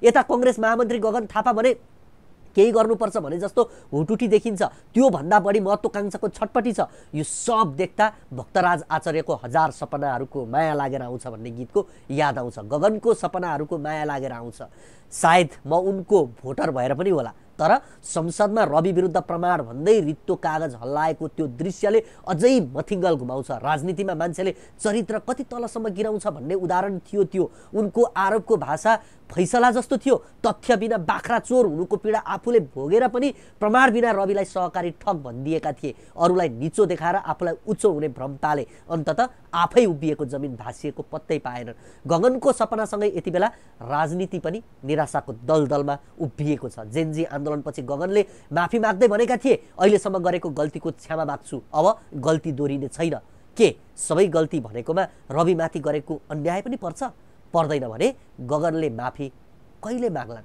यता कांग्रेस महामन्त्री गगन थापा भने केही गर्नुपर्छ भने जस्तो हुटुटी देखिन्छ, त्यो भन्दा बढी महत्त्वाकांक्षाको छटपटी छ। यो सब देख्दा भक्तराज आचार्यको हजार सपनाहरूको माया लागेर आउँछ भन्ने गीतको याद आउँछ। गगनको सपनाहरूको माया लागेर आउँछ। सायद म उनको भोटर भएर पनि होला, तर संसदमा रवि विरुद्ध प्रमाण भन्दै रित्तो कागज हल्लाएको त्यो दृश्यले अझै मथिङ्गल घुमाउँछ। राजनीतिमा मान्छेले चरित्र कति तलसम्म गिराउँछ भन्ने उदाहरण थियो त्यो। उनको आरोपको भाषा फैसला जस्तो थियो। तथ्य बिना बाख्रा चोर हुनुको पीडा आफूले भोगेर पनि प्रमाण बिना रविलाई सहकारी ठग भनिदिएका थिए। अरूलाई निचो देखाएर आफूलाई उच्च हुने भ्रम पाले। अन्ततः आफै उभिएको जमिन भाँसिएको पत्तै पाएनन्। गगनको सपनासँगै यति बेला राजनीति पनि निराशाको दलदलमा उभिएको छ। जेनजी आन्दोलनपछि गगनले माफी माग्दै भनेका थिए, अहिलेसम्म गरेको गल्तीको क्षमा माग्छु, अब गल्ती दोहोरिने छैन। के सबै गल्ती भनेकोमा रविमाथि गरेको अन्याय पनि पर्छ? पर्दैन भने गगनले माफी कहिले माग्लान्?